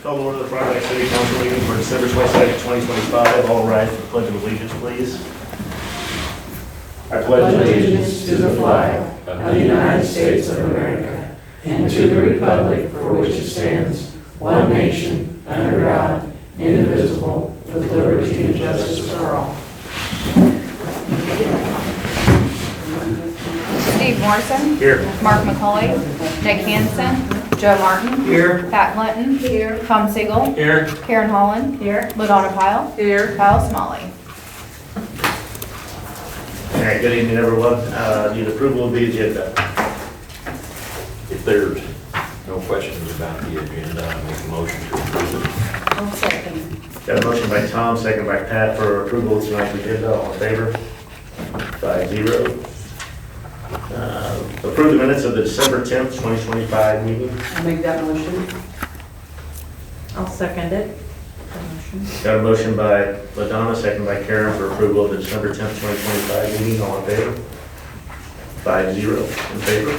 Call to order the Frontenac City Council meeting for December 22nd, 2025. All rise for the Pledge of Allegiance, please. I pledge allegiance to the flag of the United States of America and to the republic for which it stands, one nation, under God, indivisible, with liberty and justice for all. Steve Morrison. Here. Mark McCauley. Nick Hansen. Joe Martin. Here. Pat Clinton. Here. Tom Siegel. Here. Karen Holland. Here. LaDonna Pyle. Here. Kyle Smalley. All right, good evening, everyone. Need approval of the agenda. If there's no questions about the agenda, I make a motion to approve it. I'll second. Got a motion by Tom, second by Pat for approval of tonight's agenda. All in favor? 5-0. Approve the minutes of the December 10th, 2025 meeting. I'll make that motion. I'll second it. Got a motion by LaDonna, second by Karen for approval of the December 10th, 2025 meeting. All in favor? 5-0 in favor.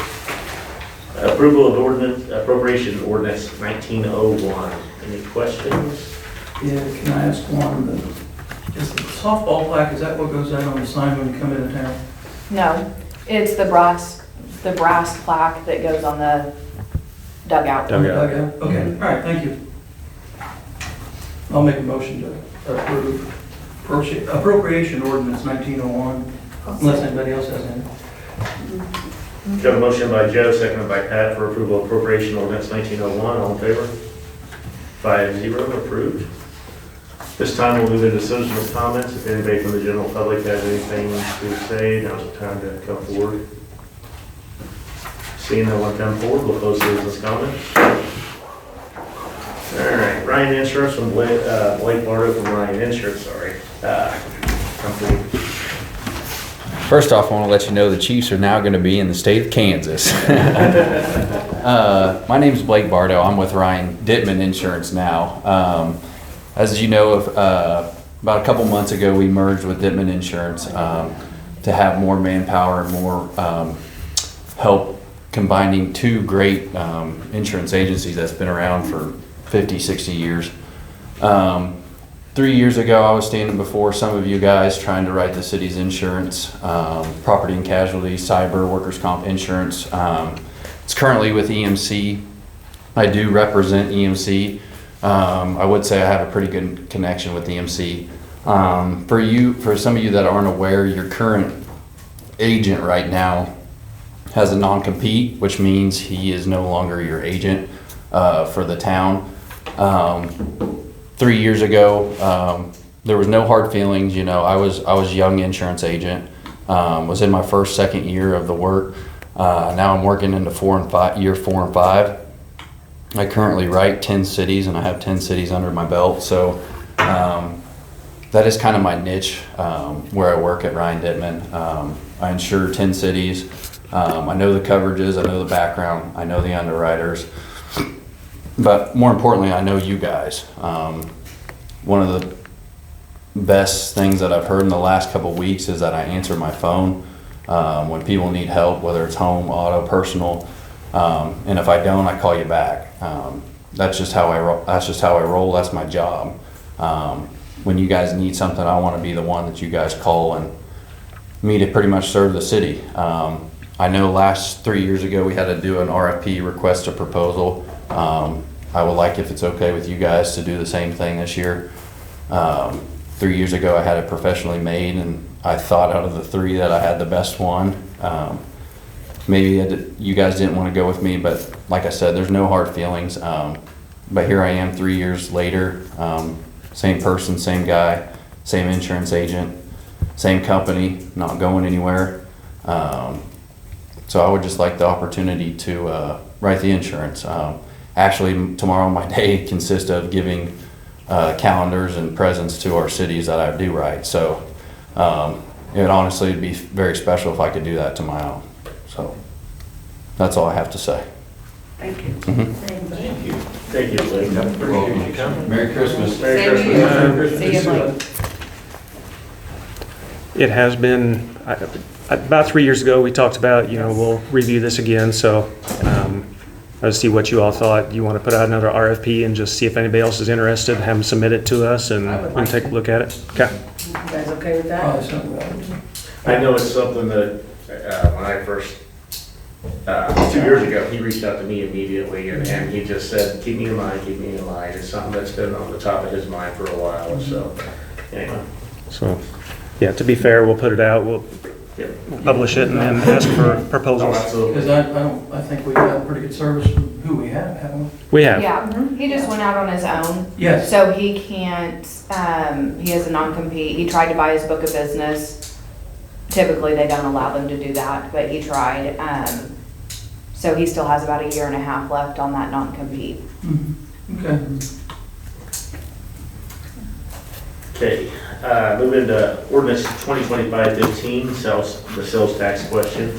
Approval of ordinance, appropriation ordinance 1901. Any questions? Yeah, can I ask one? Is the softball plaque, is that what goes out on the sign when you come into town? No, it's the brass plaque that goes on the dugout. Okay, all right, thank you. I'll make a motion to approve appropriation ordinance 1901, unless anybody else has any. Got a motion by Joe, seconded by Pat for approval of appropriation ordinance 1901. All in favor? 5-0 approved. This time we'll move into citizens' comments. If anybody from the general public has anything to say, now's the time to come forward. Seeing no one come forward, we'll close citizens' comments. All right, Ryan Insurance from Blake Bardo from Ryan Insurance, sorry. Company. First off, I want to let you know the Chiefs are now going to be in the state of Kansas. My name is Blake Bardo. I'm with Ryan Dittman Insurance now. As you know, about a couple months ago, we merged with Dittman Insurance to have more manpower and more help combining two great insurance agencies that's been around for 50, 60 years. 3 years ago, I was standing before some of you guys trying to write the city's insurance, property and casualty, cyber, workers' comp insurance. It's currently with EMC. I do represent EMC. I would say I have a pretty good connection with EMC. For some of you that aren't aware, your current agent right now has a non-compete, which means he is no longer your agent for the town. 3 years ago, there was no hard feelings. You know, I was a young insurance agent, was in my second year of the work. Now I'm working into year 4 and 5. I currently write 10 cities, and I have 10 cities under my belt. So that is kind of my niche where I work at Ryan Dittman. I insure 10 cities. I know the coverages, I know the background, I know the underwriters. But more importantly, I know you guys. One of the best things that I've heard in the last couple of weeks is that I answer my phone when people need help, whether it's home, auto, personal, and if I don't, I call you back. That's just how I roll. That's my job. When you guys need something, I want to be the one that you guys call and me to pretty much serve the city. I know 3 years ago we had to do an RFP, request a proposal. I would like, if it's okay with you guys, to do the same thing this year. 3 years ago I had it professionally made, and I thought out of the 3 that I had the best one. Maybe you guys didn't want to go with me, but like I said, there's no hard feelings. But here I am 3 years later, same person, same guy, same insurance agent, same company, not going anywhere. So I would just like the opportunity to write the insurance. Actually, tomorrow my day consists of giving calendars and presents to our cities that I do write. So it would honestly be very special if I could do that tomorrow. So that's all I have to say. Thank you. Thank you. Thank you, Blake. Appreciate you coming. Merry Christmas. Merry Christmas. See you, Blake. It has been, about 3 years ago, we talked about, we'll review this again. So see what you all thought. Do you want to put out another RFP and just see if anybody else is interested, have them submit it to us, and I would we like can take to. a look at it? Okay. You guys okay with that? Probably something we ought to do. I know it's something that, when I first, 2 years ago, he reached out to me immediately, and he just said, keep me in mind, keep me in mind. It's something that's been on the top of his mind for a while, so, anyway. So, yeah, to be fair, we'll put it out, we'll Yep. publish it and then ask for Oh, proposals. absolutely. Because I think we've got pretty good service from who we have, haven't we? We have. Yeah, he just went out on his own. Yes. So he can't, he has a non-compete. He tried to buy his book of business. Typically, they don't allow them to do that, but he tried. So he still has about 1.5 years left on that non-compete. Okay. Okay, move into ordinance 2025-15, the sales tax question.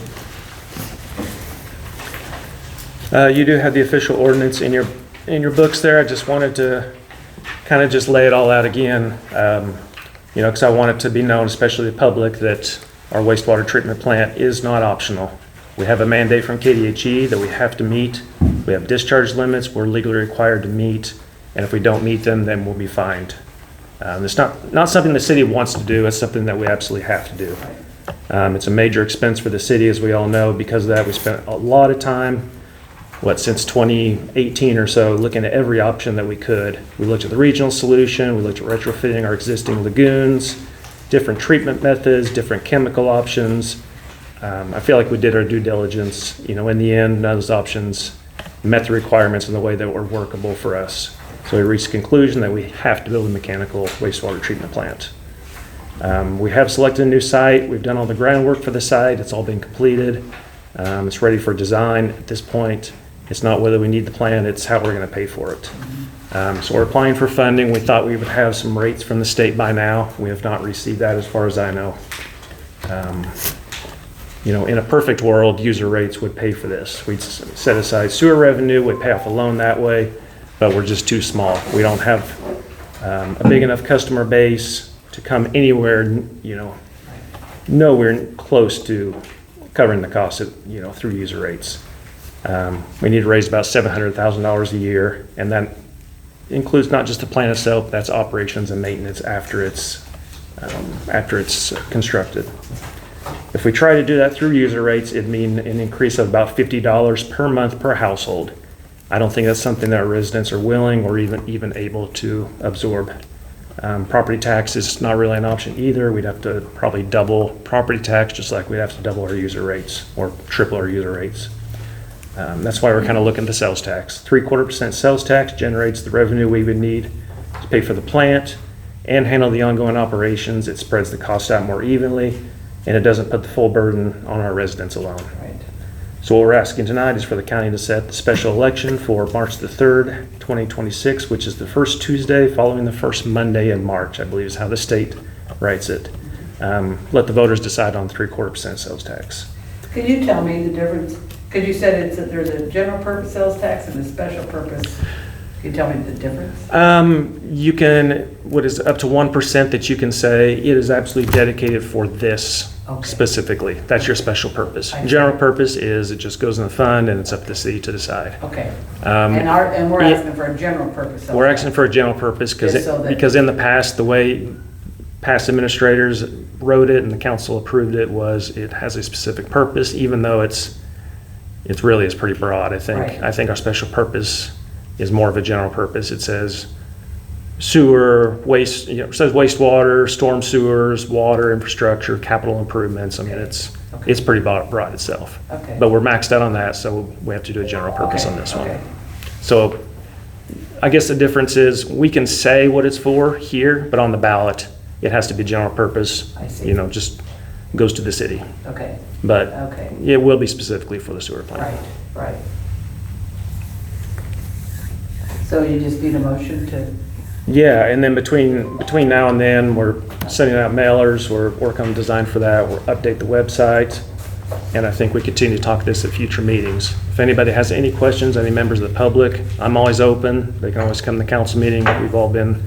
You do have the official ordinance in your books there. I just wanted to kind of just lay it all out again, because I want it to be known, especially the public, that our wastewater treatment plant is not optional. We have a mandate from KDHE that we have to meet. We have discharge limits we're legally required to meet, and if we don't meet them, then we'll be fined. It's not something the city wants to do, it's something that we absolutely have to do. It's a major expense for the city, as we all know. Because of that, we spent a lot of time, since 2018 or so, looking at every option that we could. We looked at the regional solution, we looked at retrofitting our existing lagoons, different treatment methods, different chemical options. I feel like we did our due diligence. In the end, none of those options met the requirements in the way that were workable for us. So we reached the conclusion that we have to build a mechanical wastewater treatment plant. We have selected a new site. We've done all the groundwork for the site. It's all been completed. It's ready for design at this point. It's not whether we need the plant, it's how we're going to pay for it. So we're applying for funding. We thought we would have some rates from the state by now. We have not received that as far as I know. In a perfect world, user rates would pay for this. We'd set aside sewer revenue, we'd pay off a loan that way, but we're just too small. We don't have a big enough customer base to come anywhere, nowhere close to covering the cost through user rates. We need to raise about $700,000 a year, and that includes not just the plant itself, that's operations and maintenance after it's constructed. If we try to do that through user rates, it'd mean an increase of about $50 per month per household. I don't think that's something that our residents are willing or even able to absorb. Property tax is not really an option either. We'd have to probably double property tax, just like we'd have to double our user rates or triple our user rates. That's why we're kind of looking at the sales tax. 3/4% sales tax generates the revenue we would need to pay for the plant and handle the ongoing operations. It spreads the cost out more evenly, and it doesn't put the full burden on our residents alone. Right. So what we're asking tonight is for the county to set the special election for March the 3rd, 2026, which is the first Tuesday following the first Monday in March, I believe is how the state writes it. Let the voters decide on 3/4% sales tax. Can you tell me the difference? Because you said there's a general purpose sales tax and a special purpose. Can you tell me the difference? You can, what is up to 1% that you can say it is absolutely dedicated for this Okay. specifically. That's your special purpose. I see. General purpose is it just goes in the fund and it's up to the city to decide. Okay. Um, And we're yeah. asking for a general purpose sales We're tax. asking for a general purpose Just so that- because in the past, the way past administrators wrote it and the council approved it was it has a specific purpose, even though it really is pretty broad, I think. Right. I think our special purpose is more of a general purpose. It says sewer, waste, it says wastewater, storm sewers, water infrastructure, capital improvements. I mean, it's pretty broad itself. Okay. But we're maxed out on that, so we have to do a general purpose Okay, on this one. okay. So I guess the difference is we can say what it's for here, but on the ballot, it has to be general purpose. I see. Just goes to the city. Okay, But okay. it will be specifically for the sewer plant. Right. So you just need a motion to, Yeah, and then between now and then, we're sending out mailers, we're working on design for that, we'll update the website, and I think we continue to talk this at future meetings. If anybody has any questions, any members of the public, I'm always open. They can always come to the council meeting. We've all been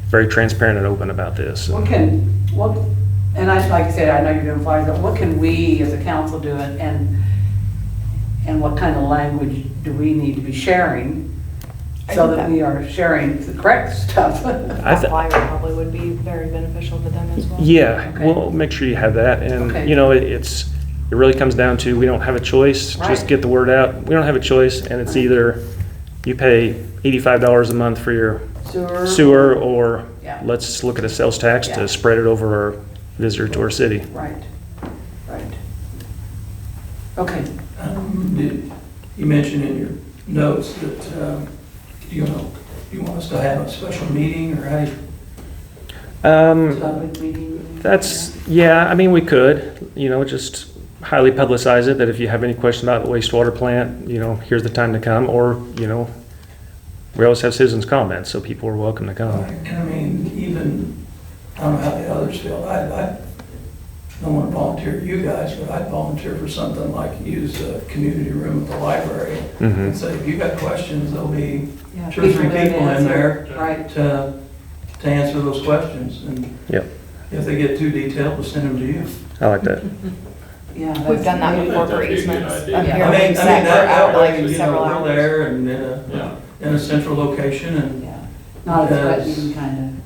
very transparent and open about this. and like I said, I know you're doing flyers, but what can we as a council do? And And what kind of language do we need to be sharing I so think that that- we are sharing the correct stuff? That flyer probably would be very beneficial to them as well. Yeah, Okay. we'll make sure you have that. And, Okay. you know, it really comes down to, we don't have a choice. Just Right. get the word out. We don't have a choice, and it's Right. either you pay $85 a month for your Sewer? sewer, or Yeah. let's look at a sales tax Yeah. to spread it over our visitor to our city. Right, right. Okay. You mentioned in your notes that, you want us to have a special meeting, or how do you? Public meeting? Yeah, I mean, we could, just highly publicize it, that if you have any question about the wastewater plant, here's the time to come, or, we always have citizens' comments, so people are welcome to come. And I mean, even, I don't know how the others feel, I don't want to volunteer you guys, but I'd volunteer for something like use a community room at the library. Mhm. And say, if you got questions, there'll be Yeah, 2 or 3 that people in answer. there Right. to answer those questions. And Yep, if they get too detailed, we'll send them to you. I like that. Yeah. We've done that I think before for that'd be a good easements. idea. Up Yeah. here, I mean, we've sat for that way, like several we're hours. there and Yeah. in a central location, and, Yeah, not a Yes. threatening kind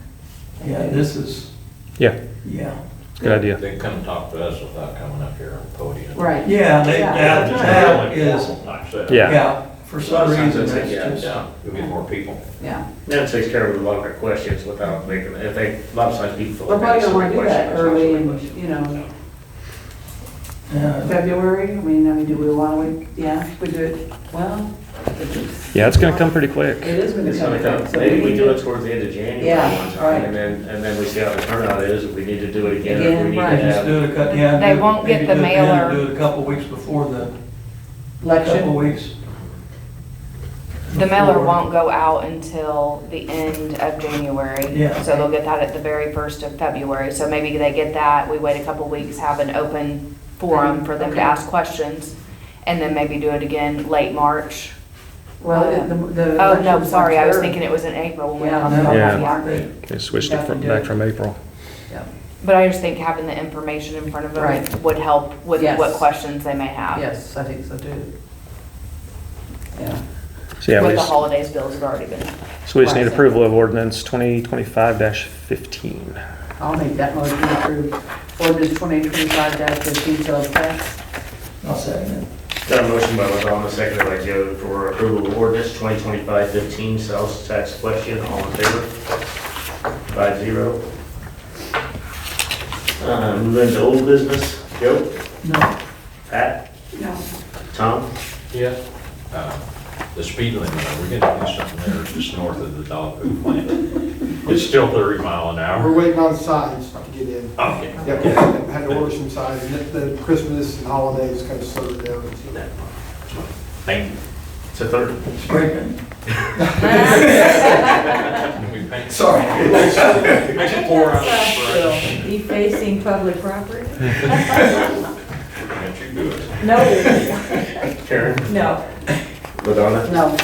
of. yeah, this is, Yeah, yeah. good idea. They can come and talk to us without coming up here on the podium. Right. Yeah, Yeah. that is, Like I said. Yeah. yeah, for some Lot of times reason, it's like, that's just, Yeah, you'll get more people. Yeah. That takes care of a lot of their questions without making, if they, a lot of times people feel We're like. probably they gonna wanna have do so that many early questions. in, yeah. February. I mean, do we want to, yeah, we do it, well. Yeah, it's gonna come pretty quick. It is going It's to gonna come. come, So maybe we need do to- it towards the end of January Yeah, one time, right. and then we see how the turnout is, if we need to do it again, if Again, we need to right. Just have. do it a couple, yeah. They do- won't get maybe the do it then, mailer. Do it a couple weeks before the, couple Election. weeks. The mailer before. won't go out until the end of January. Yeah. So they'll get that at the very first of February. So maybe they get that, we wait a couple weeks, have an open forum for them to Okay. ask questions, and then maybe do it again late March. Well, the. Oh, no, election's sorry, I was on thinking it was in April when we Yeah. talked about Yeah. that, yeah. They- They switched You it have to from, do back it. from April. But I just think having the information in front of them Right. would help with Yes. what questions they may have. Yes, I think so too. Yeah. So yeah, With the holidays bills have already been. we just need Right. approval of ordinance 2025-15. I'll make that motion to approve ordinance 2025-15 sales tax. I'll second Got a motion by Ladonna, seconded by Joe for approval of ordinance 2025-15, sales tax question, all in favor? 5-0. Move into old business, Joe, it. No, Pat, No. Tom? Yeah. The speed limit, we're gonna do something there just north of the dog food plant. It's still 30 mile an We're hour. waiting on signs to get in. Okay. Yep, had to order some signs, and the Christmas and holidays kind of slowed it down. Thank you. It's a third. spray paint. We paint- Sorry. Makes it pour out. Can't Defacing public property? you do it? No, Karen, no. Ladonna? No.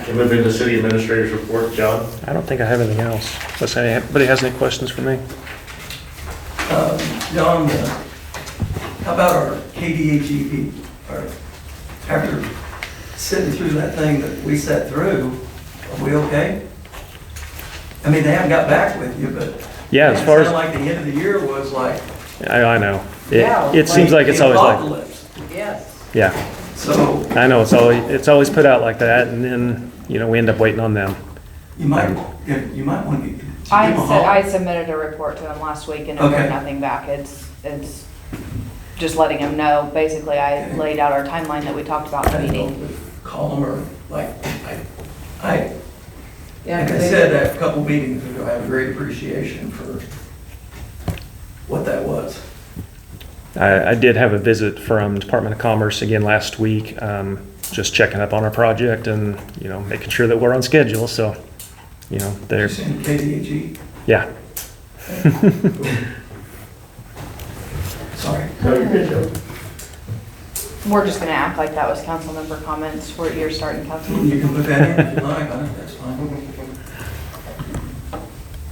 We move into city administrator's report, John? I don't think I have anything else, unless anybody has any questions for me. John, how about our KDHEP? After sitting through that thing that we sat through, are we okay? I mean, they haven't got back with you, but. Yeah, as far It as, sounded like the end of the year was like. I know. Yeah, It seems like it's the always like, apocalypse. Yes. yeah, So I know, it's always put out like that, and then, we end up waiting on them. you might want to give them a I holler. submitted a report to him last week and I heard Okay. nothing back. It's just letting him know. Basically, I laid out our timeline that we talked about in the meeting. Call them or like I Yeah, like I said a couple meetings ago, I have a great appreciation for what that was. I did have a visit from Department of Commerce again last week, just checking up on our project and, making sure that we're on schedule, so, they're, Just in KDHE. yeah. Sorry. We're just gonna act like that was council member comments for your starting council. You can put that in if you like, that's fine.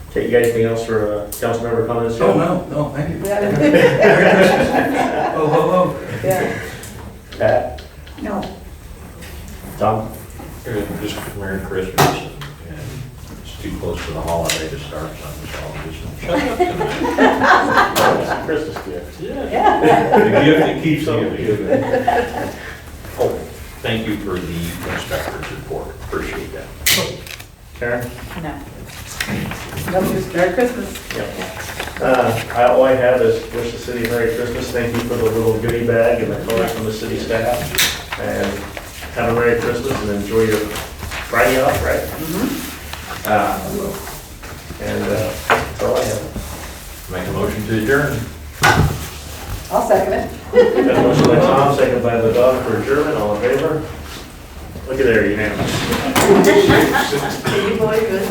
Okay, you got anything else for council member comments, Joe? Oh, no, thank you. Yeah. Merry Christmas. Oh, Yeah. Pat? No. Tom? Just Merry Christmas, and it's too close to the holiday to start something, so I'll just shut up tonight. It's a Christmas gift. Yeah. The gift that keeps on giving. Oh, thank you for the inspector's report, appreciate that. Karen? No. No, just Merry Christmas. All I have is wish the city Merry Christmas. Thank you for the little goodie bag and the cards from the city staff. And have a Merry Christmas and enjoy your Friday off, right? And that's all I have. Make a motion to adjourn. I'll second it. Got a motion by Tom, second by the dog for adjournment. All in favor? Look at there, unanimous. Can you believe it?